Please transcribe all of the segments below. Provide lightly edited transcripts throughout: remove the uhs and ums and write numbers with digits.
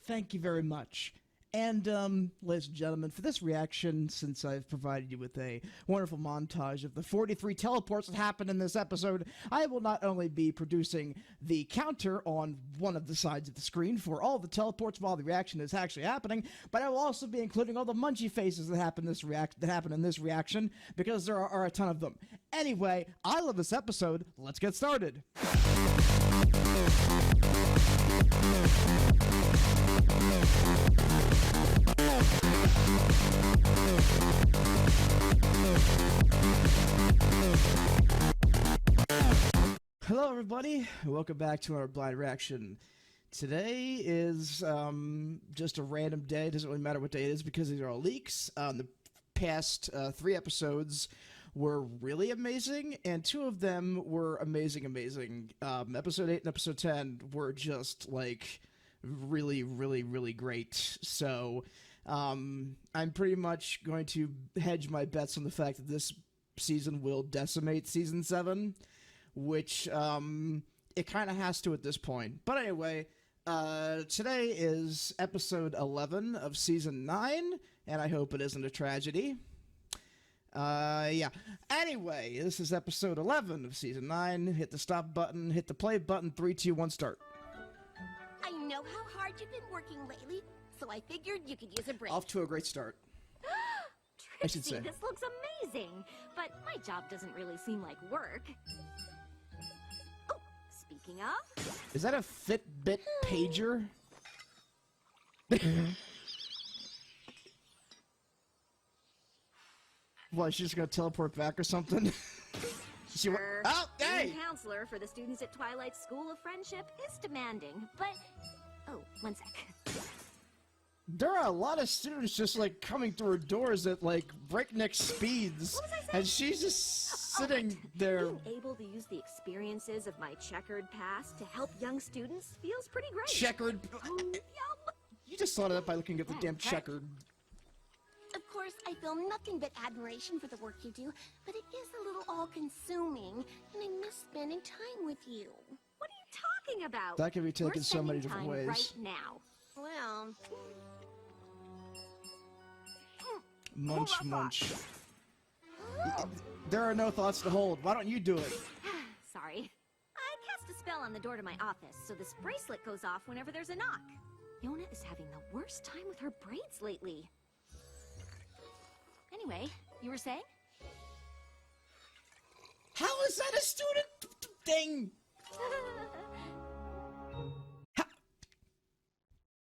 Thank you very much. And, ladies and gentlemen, for this reaction, since I've provided you with a wonderful montage of the 43 teleports that happened in this episode, I will not only be producing the counter on one of the sides of the screen for all the teleports while the reaction is actually happening, but I will also be including all the munchie faces that happen in this reaction, because there are a ton of them. Anyway, I love this episode. Let's get started. Hello everybody, welcome back to our blind reaction. Today is just a random day. It doesn't really matter what day it is because these are all leaks. The past 3 episodes were really amazing, and 2 of them were amazing. Episode 8 and episode 10 were just like really great. So I'm pretty much going to hedge my bets on the fact that this season will decimate season 7, which it kind of has to at this point. But anyway, today is episode 11 of season 9, and I hope it isn't a tragedy. Yeah. Anyway, this is episode 11 of season 9. Hit the stop button, hit the play button, 3, 2, 1, start. I know how hard you've been working lately, so I figured you could use a break. Off to a great start. I should say. This looks amazing, but my job doesn't really seem like work. Oh, speaking of... Is that a Fitbit pager? What, she's just gonna teleport back or something? Sure. Oh, hey! Being counselor for the students at Twilight's School of Friendship is demanding, but... Oh, one sec. There are a lot of students just, like, coming through her doors at, like, breakneck speeds. What was I saying? And she's just sitting there. Being able to use the experiences of my checkered past to help young students feels pretty great. Checkered. Yum. You just thought of that by looking at the damn Okay. checkered. Of course, I feel nothing but admiration for the work you do, but it is a little all-consuming, and I miss spending time with you. What are you talking about? That can be taken We're so many spending different time ways. right now. Well... Munch, munch. There are no thoughts to hold. Why don't you do it? Sorry. I cast a spell on the door to my office, so this bracelet goes off whenever there's a knock. Yona is having the worst time with her braids lately. Anyway, you were saying? How is that a student thing?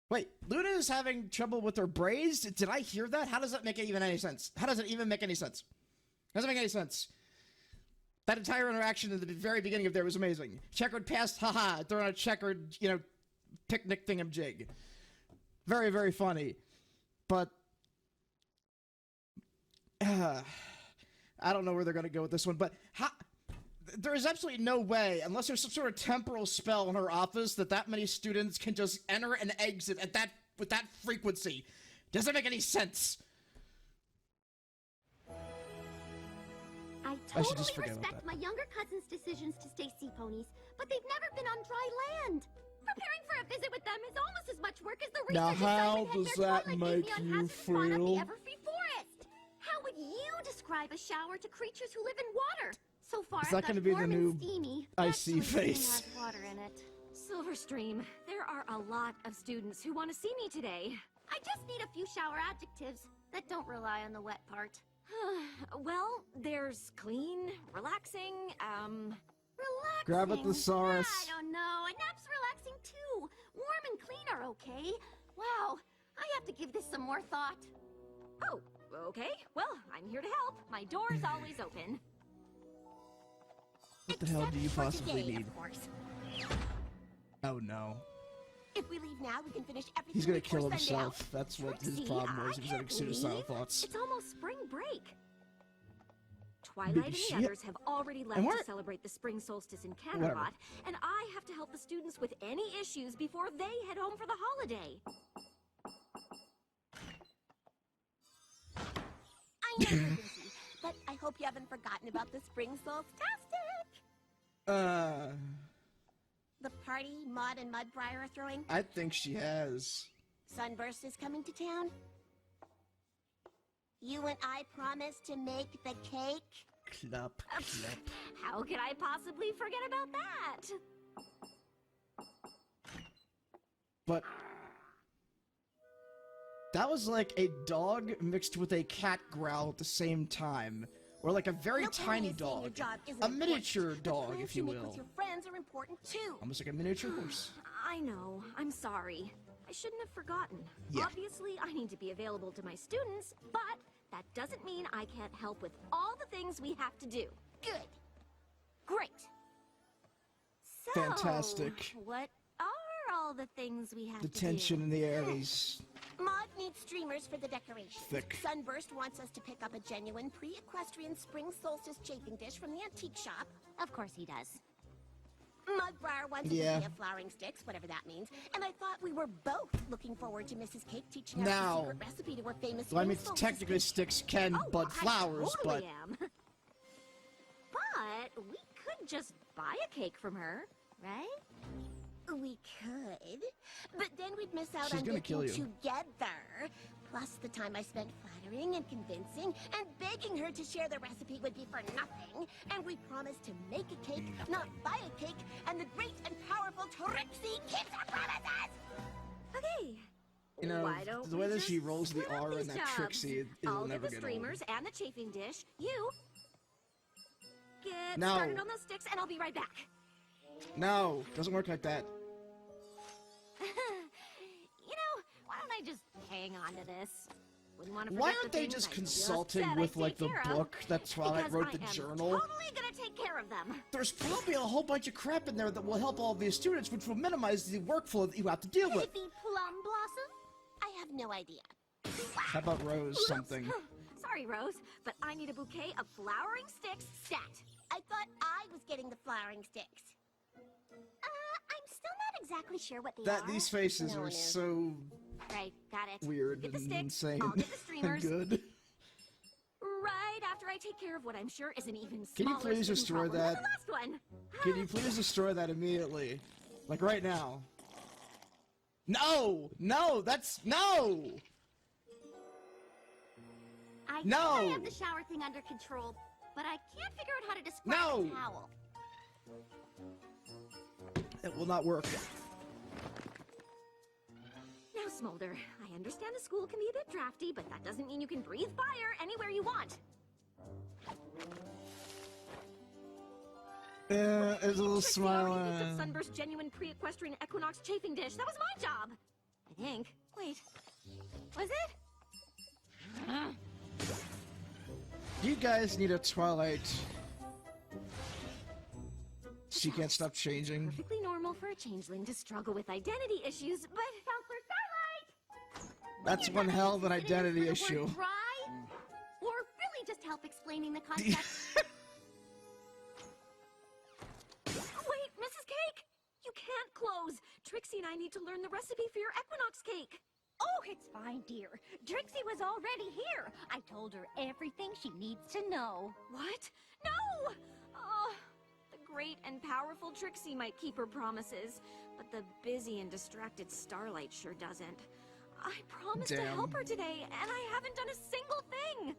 Wait, Luna is having trouble with her braids? Did I hear that? How does that make even any sense? How does it even make any sense? Doesn't make any sense. That entire interaction at the very beginning of there was amazing. Checkered past, haha, throw on a checkered, picnic thingamjig. Very funny. But, I don't know where they're gonna go with this one, but there is absolutely no way, unless there's some sort of temporal spell in her office, that many students can just enter and exit with that frequency. Doesn't make any sense. I should just totally forget about respect that. my younger cousin's decisions to stay sea ponies, but they've never been on dry land. Preparing for a visit with them is almost as much work as the Now, research how assignment does Hector that Twilight make gave me on you hazardous fauna of feel? the Everfree Forest. How would you describe a shower to creatures who live in water? So far, Is that I've got gonna be the warm new and steamy. icy Actually, steam face? has water in it. Silverstream, there are a lot of students who want to see me today. I just need a few shower adjectives that don't rely on the wet part. Well, there's clean, relaxing, Relaxing. Grab a thesaurus. I don't know. A nap's relaxing too. Warm and clean are okay. Wow, I have to give this some more thought. Oh, okay. Well, I'm here to help. My door's always open. What the hell do you Except for possibly today, need? Of course. Oh no. If we leave now, we can finish everything He's gonna before kill sundown. himself. That's what his Trixie, problem was. I He was having can't suicidal leave. thoughts. It's almost spring break. Twilight Big and the shit. others have already left And to we're- celebrate the spring solstice in Whatever. Camelot, and I have to help the students with any issues before they head home for the holiday. I know you're busy, but I hope you haven't forgotten about the spring solstastic. Uh, The party Maud and Mudbriar are throwing. I think she has. Sunburst is coming to town. You and I promised to make the cake. Clap, clap. How could I possibly forget about that? But that was like a dog mixed with a cat growl at the same time. Or like a very No tiny point in saying your dog. job isn't A miniature important. The dog, plans if you make will. with your friends are important too. Almost like a miniature horse. I know. I'm sorry. I shouldn't have forgotten. Yeah. Obviously, I need to be available to my students, but that doesn't mean I can't help with all the things we have to do. Good. Great. So, Fantastic. What are all the things we have The to do? tension in the air is Maud needs streamers for the decorations. thick. Sunburst wants us to pick up a genuine pre-equestrian spring solstice chafing dish from the antique shop. Of course he does. Mudbriar wants Yeah. a bouquet of flowering sticks, whatever that means. And I thought we were both looking forward to Mrs. Cake teaching us Now. the secret recipe to her famous Well, I spring mean, solstice technically cake. sticks can bud flowers, I totally but am. But we could just buy a cake from her, right? We could, but then we'd miss out She's on gonna kill baking you. together. Plus, the time I spent flattering and convincing and begging her to share the recipe would be for nothing. And we promised to make a cake, not buy a cake. And the great and powerful Trixie keeps her promises. Okay. you know, Why don't the way we that she just rolls the split up R in these that jobs? Trixie, I'll it'll get never the get old. streamers and the chafing dish. You get No. started on those sticks, and I'll be right back. No, doesn't work like that. You know, why don't I just hang on to this? Wouldn't want to Why forget aren't the they things just I consulting said with I'd like the take care of. book that Twilight Because wrote, I the am journal? Totally gonna take care of them. There's probably a whole bunch of crap in there that will help all these students, which will minimize the workflow that you have to deal with. Maybe Plum Blossom? I have no idea. How about Rose something? Sorry, Rose, but I need a bouquet of flowering sticks stat. I thought I was getting the flowering sticks. I'm still not exactly sure what they are. These faces No are one is. so Right, got it. weird Get the and sticks, insane I'll get the and streamers. good. Right after I take care of what I'm sure is an even smaller Can you please student destroy problem than that? the last one. Can you please destroy that immediately? Like right now. No! No! That's no! I No! think I have the shower thing under control, but I can't figure out how to describe No! a towel. It will not work. Now, Smolder, I understand the school can be a bit drafty, but that doesn't mean you can breathe fire anywhere you want. There's a little Trixie smile already picked up on. Sunburst genuine pre-equestrian equinox chafing dish. That was my job. I think. Wait. Was it? You guys need a Twilight. She can't stop changing. Perfectly normal for a changeling to struggle with identity issues, but Counselor Starlight! That's one hell of an identity issue. Try? Or really just help explaining the concept? Wait, Mrs. Cake! You can't close! Trixie and I need to learn the recipe for your equinox cake. Oh, it's fine, dear. Trixie was already here. I told her everything she needs to know. What? No! Oh, the great and powerful Trixie might keep her promises, but the busy and distracted Starlight sure doesn't. I promised to Damn. help her today, and I haven't done a single thing!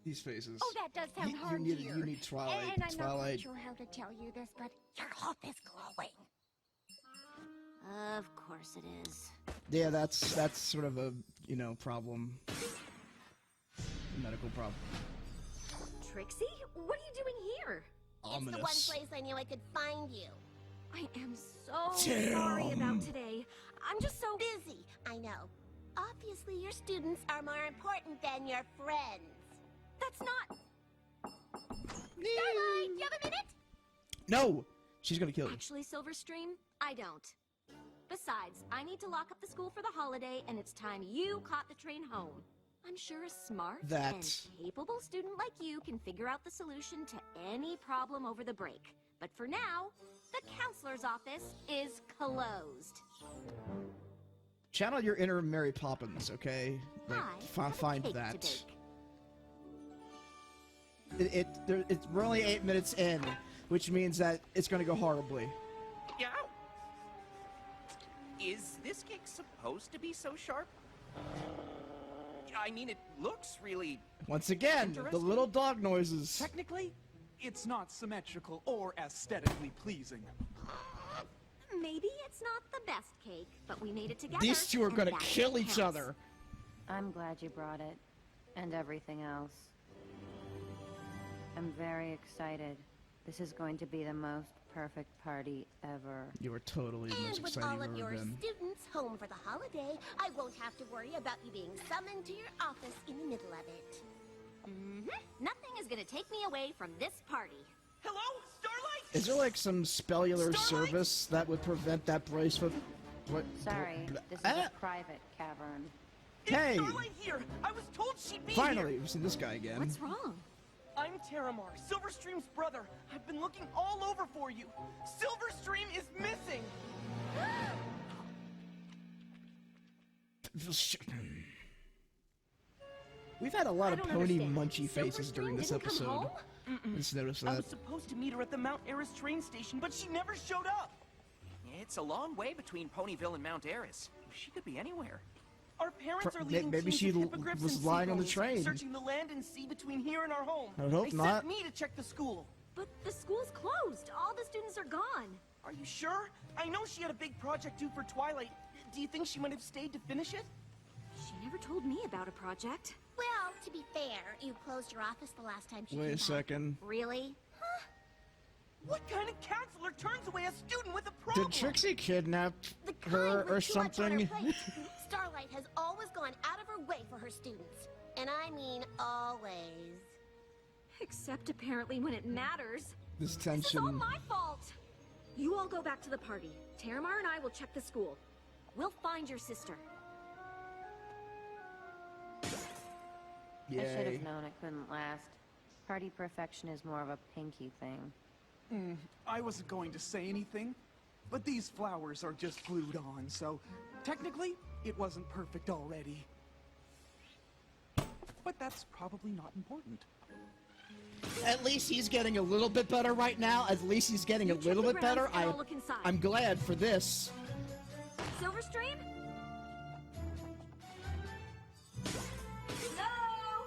These faces. Oh, that does sound hard, you dear. need Twilight. And I'm not Twilight. quite sure how to tell you this, but your health is glowing. Of course it is. Yeah, that's sort of a, problem. A medical problem. Trixie? What are you doing here? It's the one Ominous. place I knew I could find you. I am so sorry about today. I'm just so Busy, I know. Obviously, your students are more important than your friends. That's not. Starlight, do you have a minute? No! She's gonna kill you. Actually, Silverstream, I don't. Besides, I need to lock up the school for the holiday, and it's time you caught the train home. I'm sure a smart That- and capable student like you can figure out the solution to any problem over the break. But for now, the counselor's office is closed. Channel your inner Mary Poppins, okay? Like, I have a find cake to that. bake. We're only 8 minutes in, which means that it's gonna go horribly. Yeah. Is this cake supposed to be so sharp? I mean, it looks really... Once again, the Interesting. little dog noises. Technically, it's not symmetrical or aesthetically pleasing. Maybe it's not the best cake, but we made it together. These two are and gonna that's kill what each counts. other. I'm glad you brought it. And everything else. I'm very excited. This is going to be the most perfect party ever. You were totally the most And with excited all you've of ever your been. students home for the holiday, I won't have to worry about you being summoned to your office in the middle of it. Nothing is gonna take me away from this party. Hello, Starlight? Is there like some spellular Starlight? service that would prevent that bracelet? What? Sorry, this is Ah! a private cavern. Hey! Starlight here! I was told she'd be Finally, here! we've seen this guy again. What's wrong? I'm Terramar, Silverstream's brother. I've been looking all over for you. Silverstream is missing! We've had a lot of I don't pony understand. munchy faces Silverstream during this didn't come episode. home? Let's notice I that. was supposed to meet her at the Mount Eris train station, but she never showed up. It's a long way between Ponyville and Mount Eris. She could be anywhere. Our parents are leading Maybe teams she of hippogriffs was and lying on the seagulls, train. searching the land and sea between here and our home. I would hope they not. sent me to check the school. But the school's closed. All the students are gone. Are you sure? I know she had a big project due for Twilight. Do you think she might have stayed to finish it? She never told me about a project. Well, to be fair, you closed your office the last time she Wait came a by. second. Really? What kind of counselor turns away a student with a problem? Did Trixie kidnap The her kind or with too much on her something? plate. Starlight has always gone out of her way for her students. And I mean always. Except apparently when it matters. This This is all tension. my fault. You all go back to the party. Terramar and I will check the school. We'll find your sister. I should Yay. have known it couldn't last. Party perfection is more of a Pinky thing. I wasn't going to say anything, but these flowers are just glued on, so technically, it wasn't perfect already. But that's probably not important. At least he's getting a little bit better right now. At least he's getting You a check little the bit better. grounds and I'll look inside. I'm glad for this. Silverstream? Hello?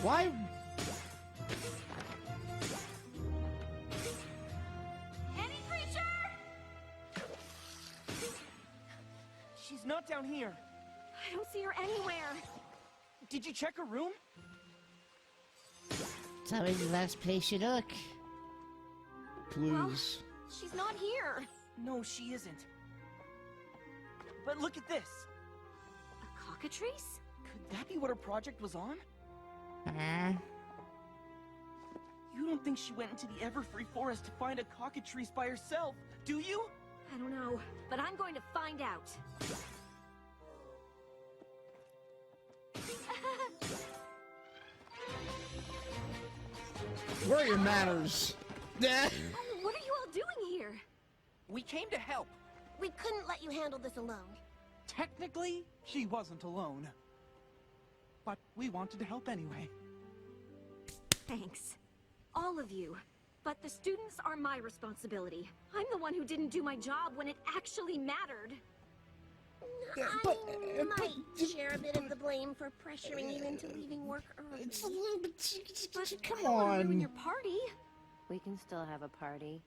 Why? Any creature? She's not down here. I don't see her anywhere. Did you check her room? It's always the last place you look. Please. She's not here. No, she isn't. But look at this. A cockatrice? Could that be what her project was on? You don't think she went into the Everfree Forest to find a cockatrice by herself, do you? I don't know, but I'm going to find out. Where are your manners? Eh. Oh, what are you all doing here? We came to help. We couldn't let you handle this alone. Technically, she wasn't alone. But we wanted to help anyway. Thanks. All of you. But the students are my responsibility. I'm the one who didn't do my job when it actually mattered. I might share a bit of the blame for pressuring you into leaving work early. It's a little bit. But Come I don't want to ruin on. your party. We can still have a party.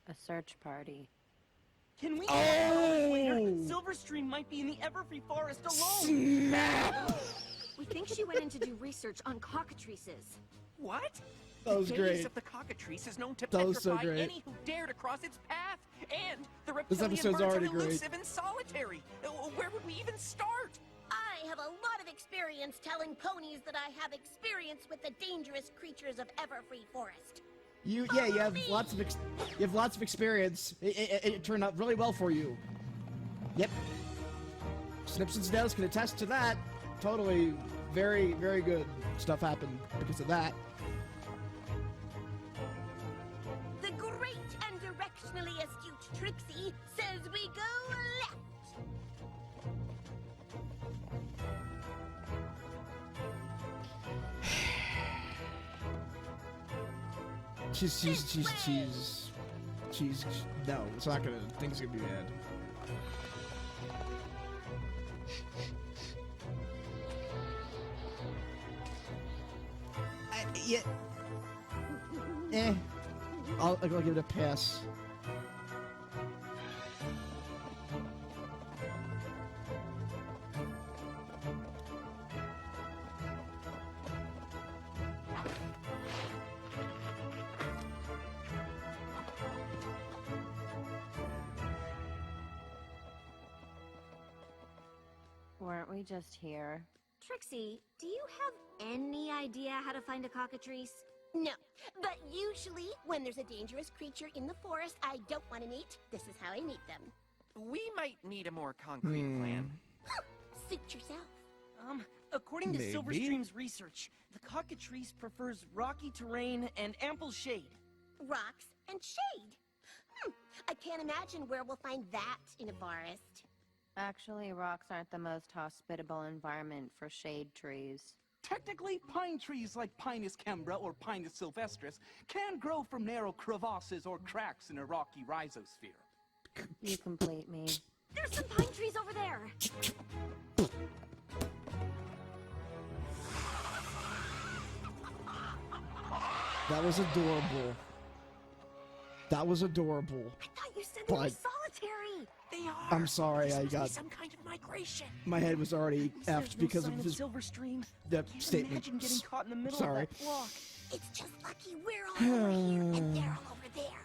A search party. Can we Oh! later? Silverstream might be in the Everfree Forest alone. Snap! We think she went in to do research on cockatrices. What? That was the great. gaze of the cockatrice is known to That was so petrify great. any who dare to cross its path. And the This reptilian episode's birds are already great. elusive and solitary. Where would we even start? I have a lot of experience telling ponies that I have experience with the dangerous creatures of Everfree Forest. You have lots of experience. It turned out really well for you. Yep. Snips and Snails can attest to that. Totally, very, very good stuff happened because of that. The great and directionally astute Trixie says we go left. She's No, it's not gonna. Things are gonna be bad. Yeah. I'll give it a pass. Weren't we just here? Trixie, do you have any idea how to find a cockatrice? No, but usually when there's a dangerous creature in the forest I don't want to meet, this is how I meet them. We might need a more concrete plan. Suit yourself. According to Maybe. Silverstream's research, the cockatrice prefers rocky terrain and ample shade. Rocks and shade. I can't imagine where we'll find that in a forest. Actually, rocks aren't the most hospitable environment for shade trees. Technically, pine trees like Pinus cembra or Pinus sylvestris can grow from narrow crevasses or cracks in a rocky rhizosphere. You complete me. There's some pine trees over there! That was adorable. That was adorable. I thought you said they were But- solitary! They are. I'm sorry, This I must be got. some kind of migration. My head was already There's effed no because sign of his Silverstream. that Can't statement. imagine getting caught in the middle Sorry. of that block. It's just lucky we're all over here and they're all over there.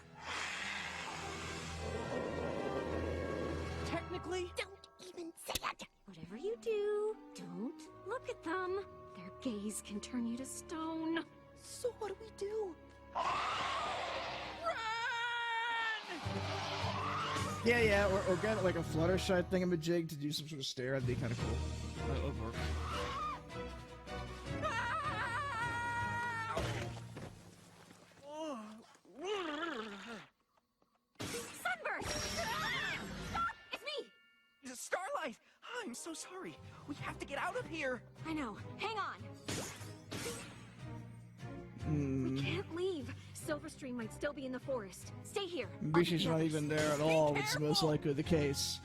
Technically, Don't even say it. Whatever you do, don't look at them. Their gaze can turn you to stone. So what do? Yeah, or get like a Fluttershy thingamajig to do some sort of stare. That'd be kind of cool. That would work. Sunburst! Stop! It's me! Starlight! I'm so sorry. We have to get out of here. I know. Hang on. Hmm. We can't leave. Silverstream might still be in the forest. Stay here. Maybe she's not even there at all. It's most likely the case.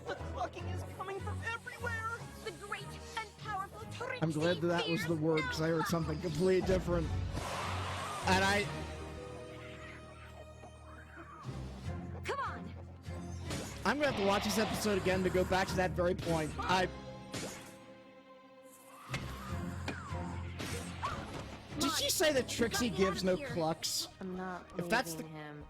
The clucking is coming from everywhere. The great and powerful Trixie I'm glad that was the fears word no because I heard one. something completely different. And Come on! I'm gonna have to watch this episode again to go back to that very point. Did she say that Trixie gives no clucks? I'm not If leaving that's the- him.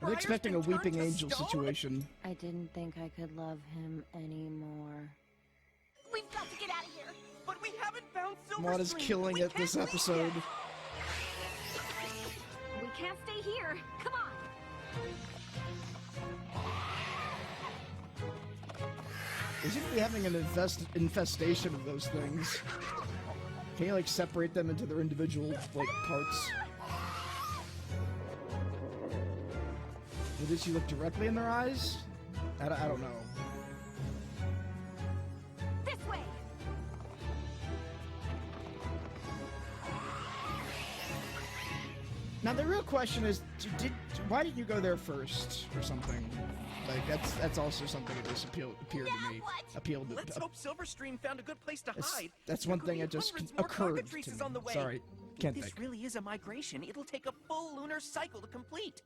I'm expecting a weeping angel situation. I didn't think I could love him anymore. We've got to get out of here. But we haven't found Silverstream. Maud is killing We it this can't leave episode. yet. We can't stay here. Come on! They seem to be having an infestation of those things. Can you like separate them into their individual like parts? Or did she look directly in their eyes? I don't know. This way! Now the real question is, why didn't you go there first or something? Like that's also something that just appealed to me. Appealed. Let's hope Silverstream found a good place to hide. That's one There could thing be that just hundreds more occurred to cockatrices me. on the way. Sorry, can't If this think. really is a migration, it'll take a full lunar cycle to complete.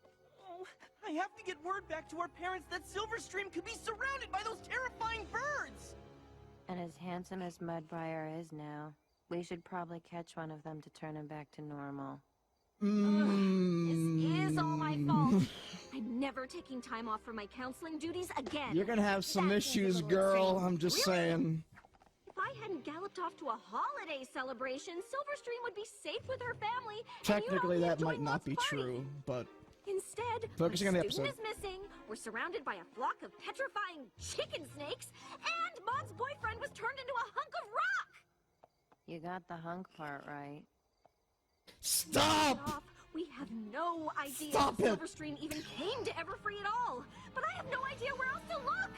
Oh, I have to get word back to our parents that Silverstream could be surrounded by those terrifying birds! And as handsome as Mudbriar is now, we should probably catch one of them to turn him back to normal. This is all my fault. I'm never taking time off from my counseling duties again. You're gonna have some That seems a issues, little girl. insane. I'm just Really? saying. If I hadn't galloped off to a holiday celebration, Silverstream would be safe with her family. Technically, and you'd all that be might enjoying not Maud's be party. true, but Instead, Focusing on my the student episode. is missing. We're surrounded by a flock of petrifying chicken snakes, and Maud's boyfriend was turned into a hunk of rock. You got the hunk part right. stop! We have no idea Stop if it! Silverstream even came to Everfree at all. But I have no idea where else to look.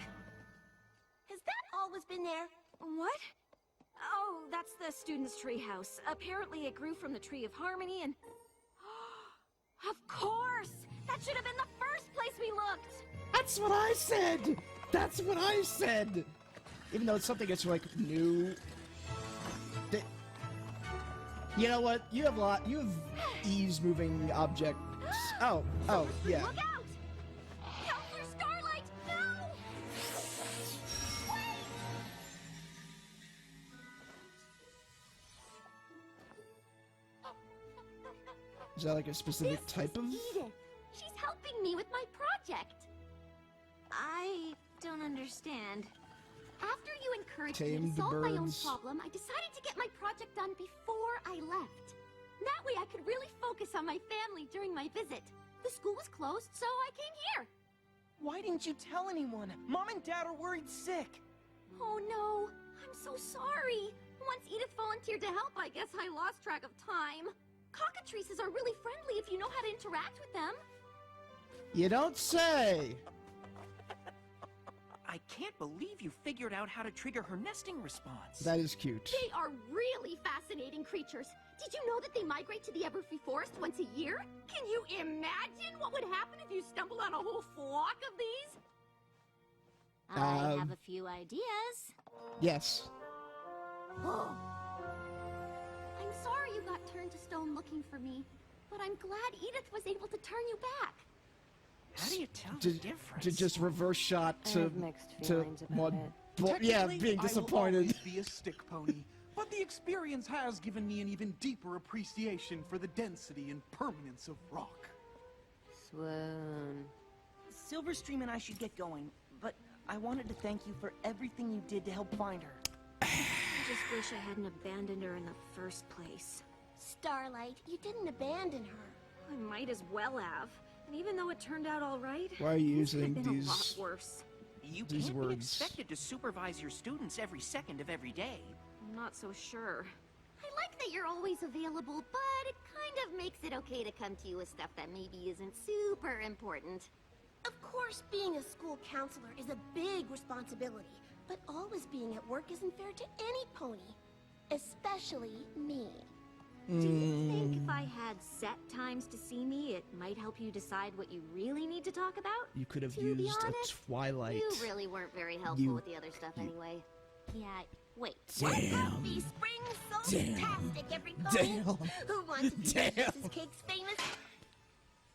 Has that always been there? What? Oh, that's the student's treehouse. Apparently it grew from the Tree of Harmony and... Of course! That should have been the first place we looked! That's what I said! That's what I said! Even though it's something that's like new. You know what? You have ease moving objects. Oh, yeah. Look out! Counselor Starlight, no! Is that like a specific This type of? is Edith. She's helping me with my project. I don't understand. After you encouraged me Tame to the solve my own birds. problem, I decided to get my project done before I left. That way I could really focus on my family during my visit. The school was closed, so I came here. Why didn't you tell anyone? Mom and Dad are worried sick. Oh no, I'm so sorry. Once Edith volunteered to help, I guess I lost track of time. Cockatrices are really friendly if you know how to interact with them. You don't say. I can't believe you figured out how to trigger her nesting response. That is cute. They are really fascinating creatures. Did you know that they migrate to the Everfree Forest once a year? Can you imagine what would happen if you stumbled on a whole flock of these? I have a few ideas. Yes. Oh. I'm sorry you got turned to stone looking for me, but I'm glad Edith was able to turn you back. How do you tell the difference? To just reverse shot I to have mixed feelings about it. yeah, Technically, being I will disappointed. always be a stick pony, but the experience has given me an even deeper appreciation for the density and permanence of rock. Swoon. Silverstream and I should get going, but I wanted to thank you for everything you did to help find her. I just wish I hadn't abandoned her in the first place. Starlight, you didn't abandon her. I might as well have. And even though it turned out all right, Why are you things could have using been these? a lot worse. You These can't be words. expected to supervise your students every second of every day. I'm not so sure. I like that you're always available, but it kind of makes it okay to come to you with stuff that maybe isn't super important. Of course, being a school counselor is a big responsibility, but always being at work isn't fair to any pony, especially me. Do you think if I had set times to see me, it might help you decide what you really need to talk about? You could have To be used honest, a Twilight. You really weren't very helpful You- with the other stuff anyway. Yeah, wait. Happy spring solstice, everybody! Damn. Who wants to be Damn. Mrs. Cake's famous?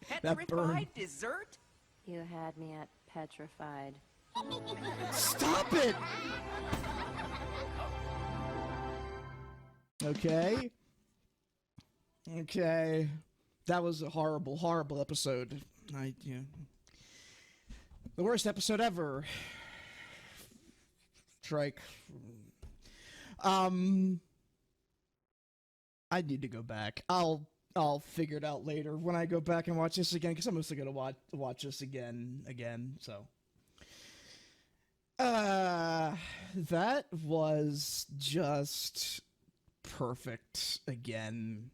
Petrified dessert? You had me at petrified. Stop it! Okay. Okay. That was a horrible, horrible episode. The worst episode ever. Strike. I need to go back. I'll figure it out later when I go back and watch this again, because I'm mostly gonna watch this again. So. That was just perfect again.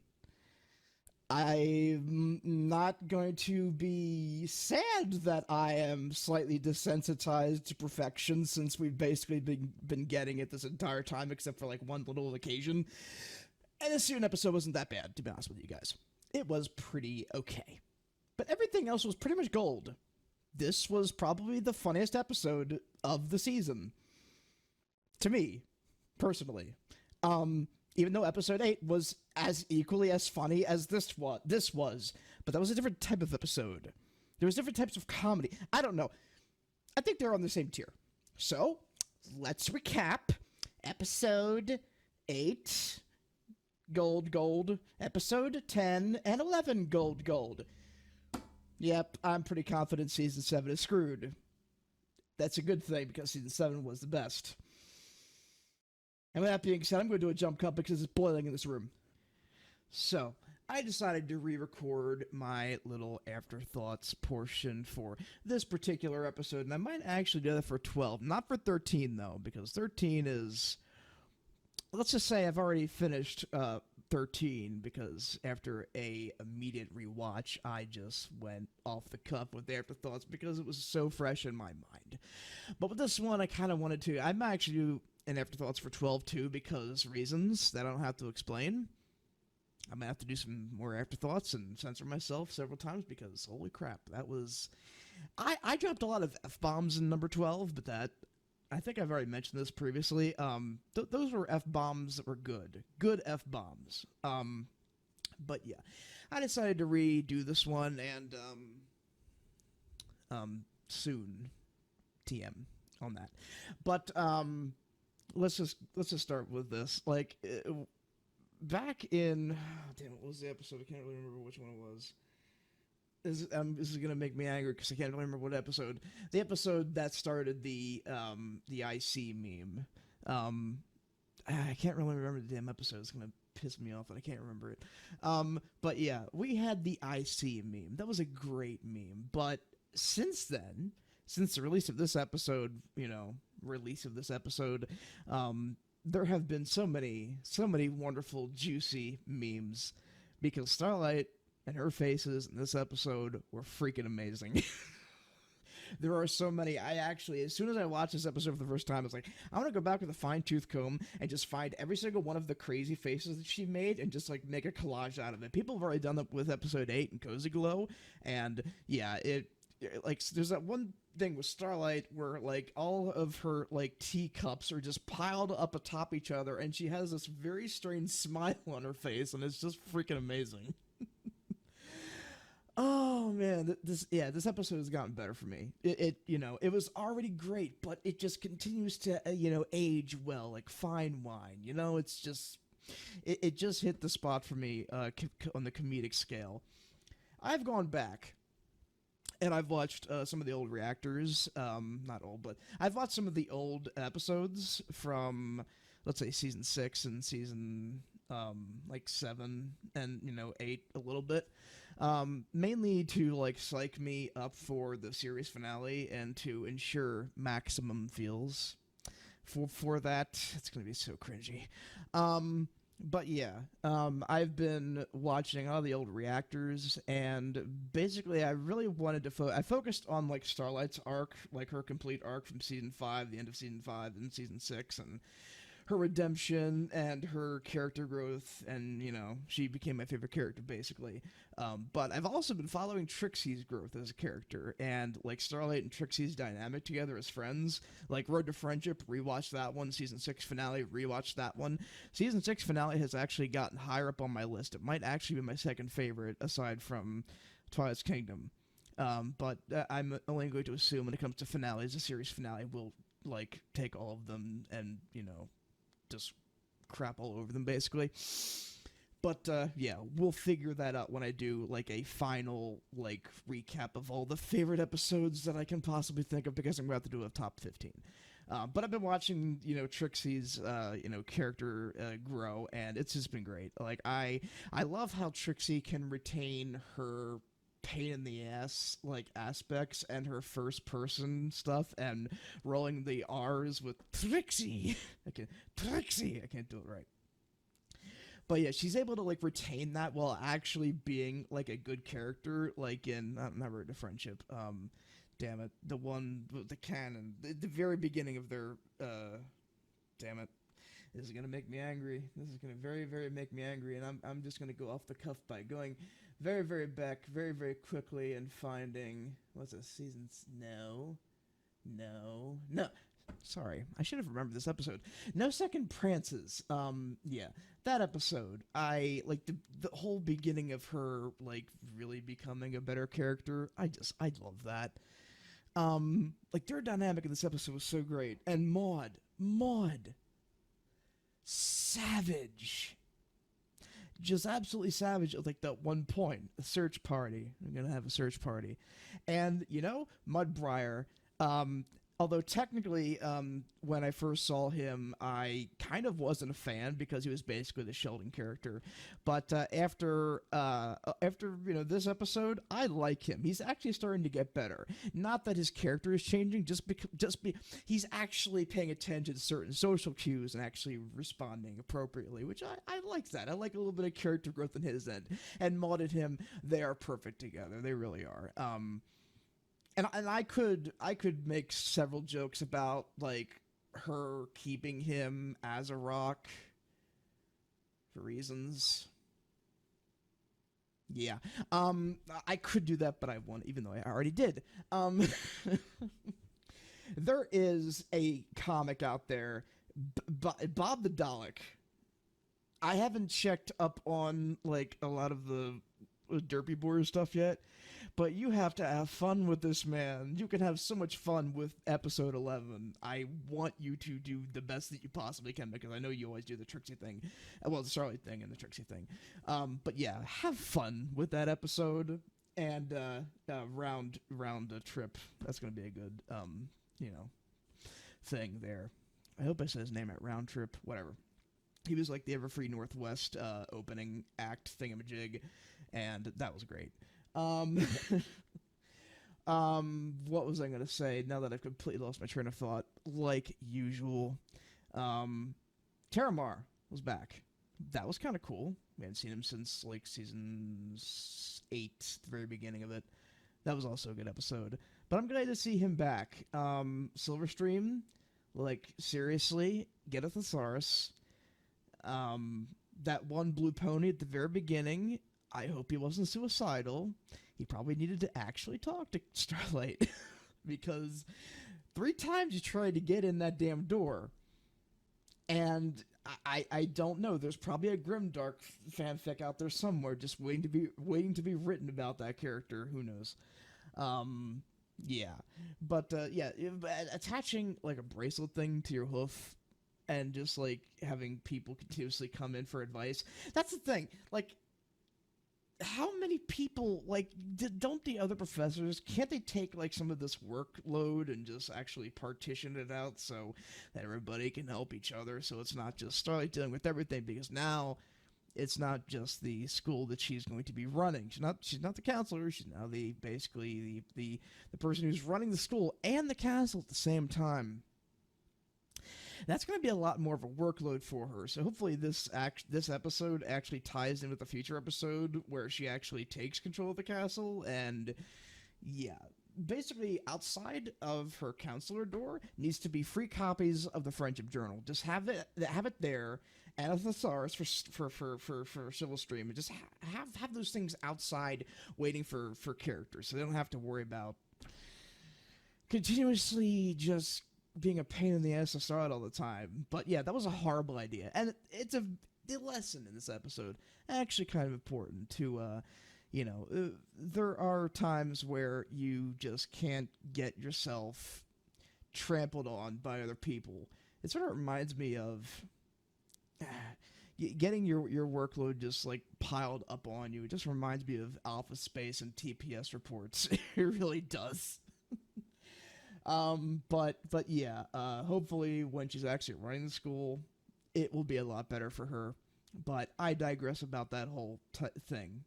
I'm not going to be sad that I am slightly desensitized to perfection, since we've basically been getting it this entire time, except for like one little occasion. And the student episode wasn't that bad, to be honest with you guys. It was pretty okay. But everything else was pretty much gold. This was probably the funniest episode of the season. To me, personally. Even though episode 8 was as equally as funny as this was. But that was a different type of episode. There was different types of comedy. I don't know. I think they're on the same tier. So, let's recap. Episode 8, gold. Episode 10 and 11, gold. Yep, I'm pretty confident Season 7 is screwed. That's a good thing, because Season 7 was the best. And with that being said, I'm going to do a jump cut because it's boiling in this room. So, I decided to re-record my little afterthoughts portion for this particular episode, and I might actually do that for 12. Not for 13, though, because 13 is... Let's just say I've already finished 13, because after a immediate rewatch, I just went off the cuff with afterthoughts because it was so fresh in my mind. But with this one, I kind of wanted to... I'm actually and afterthoughts for 12 too, because reasons that I don't have to explain. I'm gonna have to do some more afterthoughts and censor myself several times because holy crap, that was. I dropped a lot of F-bombs in number 12, but that. I think I've already mentioned this previously. Those were F-bombs that were good F-bombs. But yeah, I decided to redo this one and soon TM on that. But let's just start with this. Like back in damn, what was the episode? I can't really remember which one it was. This is gonna make me angry because I can't really remember what episode. The episode that started the IC meme. I can't really remember the damn episode. It's gonna piss me off that I can't remember it. But yeah, we had the IC meme. That was a great meme. But since then, since the release of this episode, there have been so many wonderful, juicy memes because Starlight and her faces in this episode were freaking amazing. There are so many. I actually, as soon as I watched this episode for the first time, I was like, I want to go back with a fine-tooth comb and just find every single one of the crazy faces that she made and just, like, make a collage out of it. People have already done that with episode 8 and Cozy Glow, and, yeah, like, there's that one thing with Starlight where, like, all of her, like, teacups are just piled up atop each other, and she has this very strange smile on her face, and it's just freaking amazing. Oh man, this episode has gotten better for me. It was already great, but it just continues to age well, like fine wine. It's just it just hit the spot for me on the comedic scale. I've gone back and I've watched some of the old reactors, not old, but I've watched some of the old episodes from, let's say, season 6 and season 7 and 8 a little bit. Mainly to like psych me up for the series finale and to ensure maximum feels for that. It's gonna be so cringy. But yeah, I've been watching all the old reactors, and basically I really wanted to I focused on like Starlight's arc, like her complete arc from season 5, the end of season 5 and season 6, and her redemption and her character growth, and she became my favorite character basically. But I've also been following Trixie's growth as a character, and like Starlight and Trixie's dynamic together as friends. Like Road to Friendship, rewatched that one. Season 6 finale, rewatched that one. Season 6 finale has actually gotten higher up on my list. It might actually be my second favorite aside from Twilight's Kingdom. But I'm only going to assume when it comes to finales, the series finale will like take all of them and just crap all over them basically. But yeah, we'll figure that out when I do like a final like recap of all the favorite episodes that I can possibly think of, because I'm about to do a top 15. But I've been watching Trixie's character grow, and it's just been great. Like I love how Trixie can retain her pain in the ass like aspects and her first person stuff and rolling the R's with Trixie. I can't do it right. But yeah, she's able to like retain that while actually being like a good character, like in not Road to Friendship. Damn it, the one with the cannon, the very beginning of their damn it. This is gonna make me angry. This is gonna very, very make me angry, and I'm just gonna go off the cuff by going very, very back, very, very quickly and finding what's a season? No. Sorry, I should have remembered this episode. No Second Prances. Yeah, that episode. I like the whole beginning of her like really becoming a better character. I love that. Like their dynamic in this episode was so great, and Maud. Savage. Just absolutely savage at like that one point. A search party. I'm gonna have a search party. And, Mudbriar, although technically, when I first saw him, I kind of wasn't a fan because he was basically the Sheldon character. But after this episode, I like him. He's actually starting to get better. Not that his character is changing, he's actually paying attention to certain social cues and actually responding appropriately, which I like that. I like a little bit of character growth in his end. And Maud and him, they are perfect together. They really are. And I could make several jokes about like her keeping him as a rock for reasons. Yeah. I could do that, but I won't, even though I already did. There is a comic out there, Bob the Dalek. I haven't checked up on, like, a lot of the Derpy Boy stuff yet, but you have to have fun with this man. You can have so much fun with episode 11. I want you to do the best that you possibly can, because I know you always do the Trixie thing. Well, the Starlight thing and the Trixie thing. But yeah, have fun with that episode, and round a trip. That's going to be a good, thing there. I hope I said his name at Round Trip, whatever. He was like the Everfree Northwest opening act thingamajig, and that was great. What was I going to say now that I've completely lost my train of thought? Like usual. Terramar was back. That was kind of cool. We hadn't seen him since, like, season 8, the very beginning of it. That was also a good episode. But I'm glad to see him back. Silverstream, like, seriously, get a thesaurus. That one blue pony at the very beginning, I hope he wasn't suicidal. He probably needed to actually talk to Starlight. Because 3 times you tried to get in that damn door. And I don't know. There's probably a Grimdark fanfic out there somewhere just waiting to be written about that character. Who knows? Yeah. But, attaching, like, a bracelet thing to your hoof and just, like, having people continuously come in for advice. That's the thing. Like, how many people, like, don't the other professors, can't they take, like, some of this workload and just actually partition it out so that everybody can help each other, so it's not just Starlight dealing with everything? Because now it's not just the school that she's going to be running. She's not the counselor. She's now the person who's running the school and the castle at the same time. That's going to be a lot more of a workload for her. So hopefully this episode actually ties in with the future episode where she actually takes control of the castle. And yeah, basically outside of her counselor door needs to be free copies of the Friendship Journal. Just have it there, and a thesaurus for Silverstream, and just have those things outside waiting for characters, so they don't have to worry about continuously just being a pain in the ass to start all the time. But yeah, that was a horrible idea, and it's the lesson in this episode actually kind of important to there are times where you just can't get yourself trampled on by other people. It sort of reminds me of getting your workload just, like, piled up on you. It just reminds me of Alpha Space and TPS reports. It really does. But yeah, hopefully when she's actually running the school, it will be a lot better for her. But I digress about that whole thing,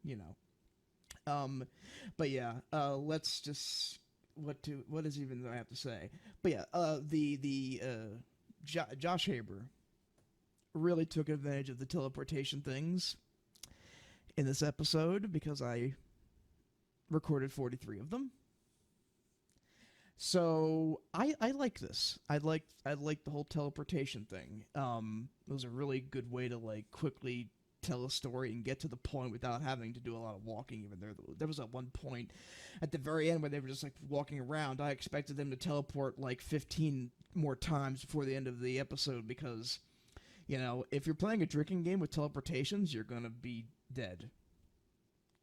But yeah, let's just, what is even that I have to say? But yeah, Josh Haber really took advantage of the teleportation things in this episode, because I recorded 43 of them. So I like this. I like the whole teleportation thing. It was a really good way to, like, quickly tell a story and get to the point without having to do a lot of walking. Even there was at one point at the very end where they were just, like, walking around. I expected them to teleport like 15 more times before the end of the episode, because, if you're playing a drinking game with teleportations, you're gonna be dead.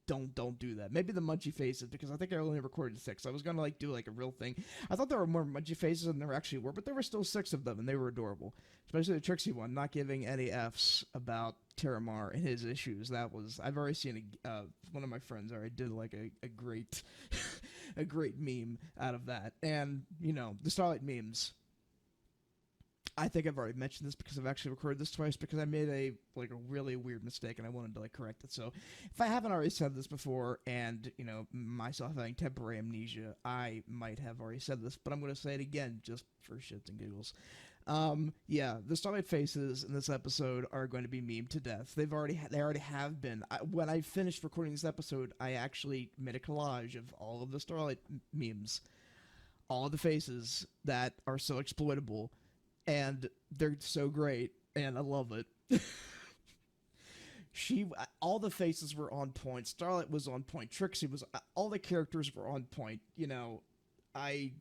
Don't do that. Maybe the Munchie faces, because I think I only recorded 6. I was gonna, like, do, like, a real thing. I thought there were more Munchie faces than there actually were, but there were still 6 of them, and they were adorable. Especially the Trixie one, not giving any Fs about Terramar and his issues. I've already seen one of my friends already did, like, a great a great meme out of that. And, the Starlight memes. I think I've already mentioned this because I've actually recorded this twice, because I made a really weird mistake and I wanted to, like, correct it. So if I haven't already said this before, and, myself having temporary amnesia, I might have already said this, but I'm going to say it again just for shits and giggles. Yeah, the Starlight faces in this episode are going to be memed to death. They already have been. When I finished recording this episode, I actually made a collage of all of the Starlight memes, all of the faces that are so exploitable. and they're so great, and I love it. All the faces were on point. Starlight was on point. Trixie was, all the characters were on point. You know, I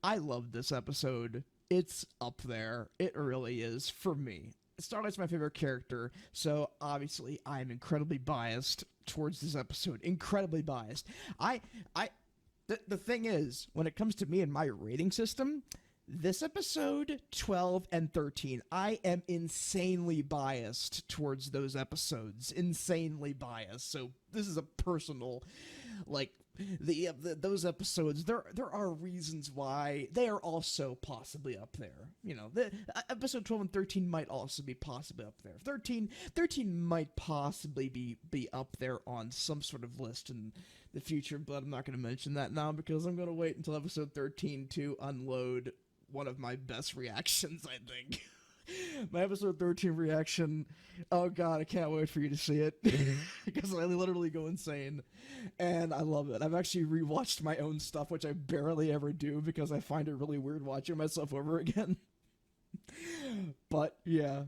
loved this episode. It's up there. It really is for me. Starlight's my favorite character, so obviously I'm incredibly biased towards this episode. Incredibly biased. The thing is, when it comes to me and my rating system, this episode 12 and 13, I am insanely biased towards those episodes. Insanely biased. So this is a personal, like, those episodes, there are reasons why they are also possibly up there. You know, the episode 12 and 13 might also be possibly up there. 13 might possibly be up there on some sort of list in the future, but I'm not going to mention that now because I'm going to wait until episode 13 to unload one of my best reactions, I think. My episode 13 reaction, oh god, I can't wait for you to see it, because I literally go insane, and I love it. I've actually rewatched my own stuff, which I barely ever do, because I find it really weird watching myself over again. But, yeah.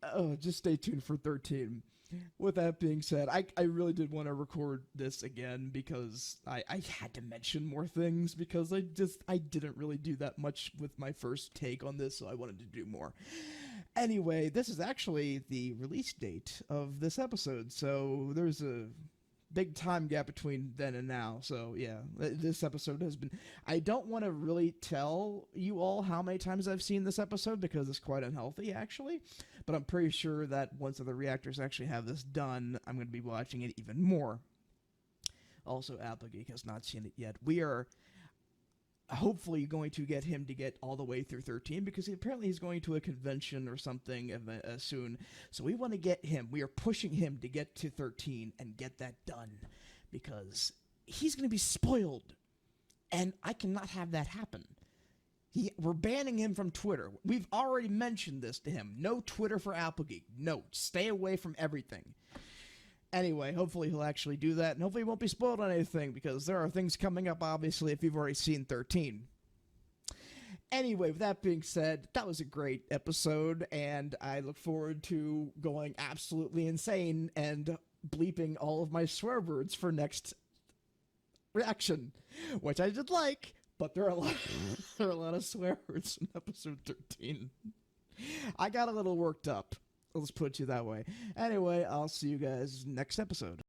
Oh, just stay tuned for 13. With that being said, I really did want to record this again because I had to mention more things because I didn't really do that much with my first take on this, so I wanted to do more. Anyway, this is actually the release date of this episode, so there's a big time gap between then and now. So yeah, this episode has been, I don't want to really tell you all how many times I've seen this episode because it's quite unhealthy actually, but I'm pretty sure that once other reactors actually have this done, I'm going to be watching it even more. Also, Applegeek has not seen it yet. We are hopefully going to get him to get all the way through 13 because apparently he's going to a convention or something soon. So we want to get him. We are pushing him to get to 13 and get that done because he's going to be spoiled. And I cannot have that happen. We're banning him from Twitter. We've already mentioned this to him. No Twitter for Applegeek. No, stay away from everything. Anyway, hopefully he'll actually do that, and hopefully he won't be spoiled on anything, because there are things coming up, obviously, if you've already seen 13. Anyway, with that being said, that was a great episode, and I look forward to going absolutely insane and bleeping all of my swear words for next reaction, which I did like, but there are a lot of swear words in episode 13. I got a little worked up. Let's put it that way. Anyway, I'll see you guys next episode.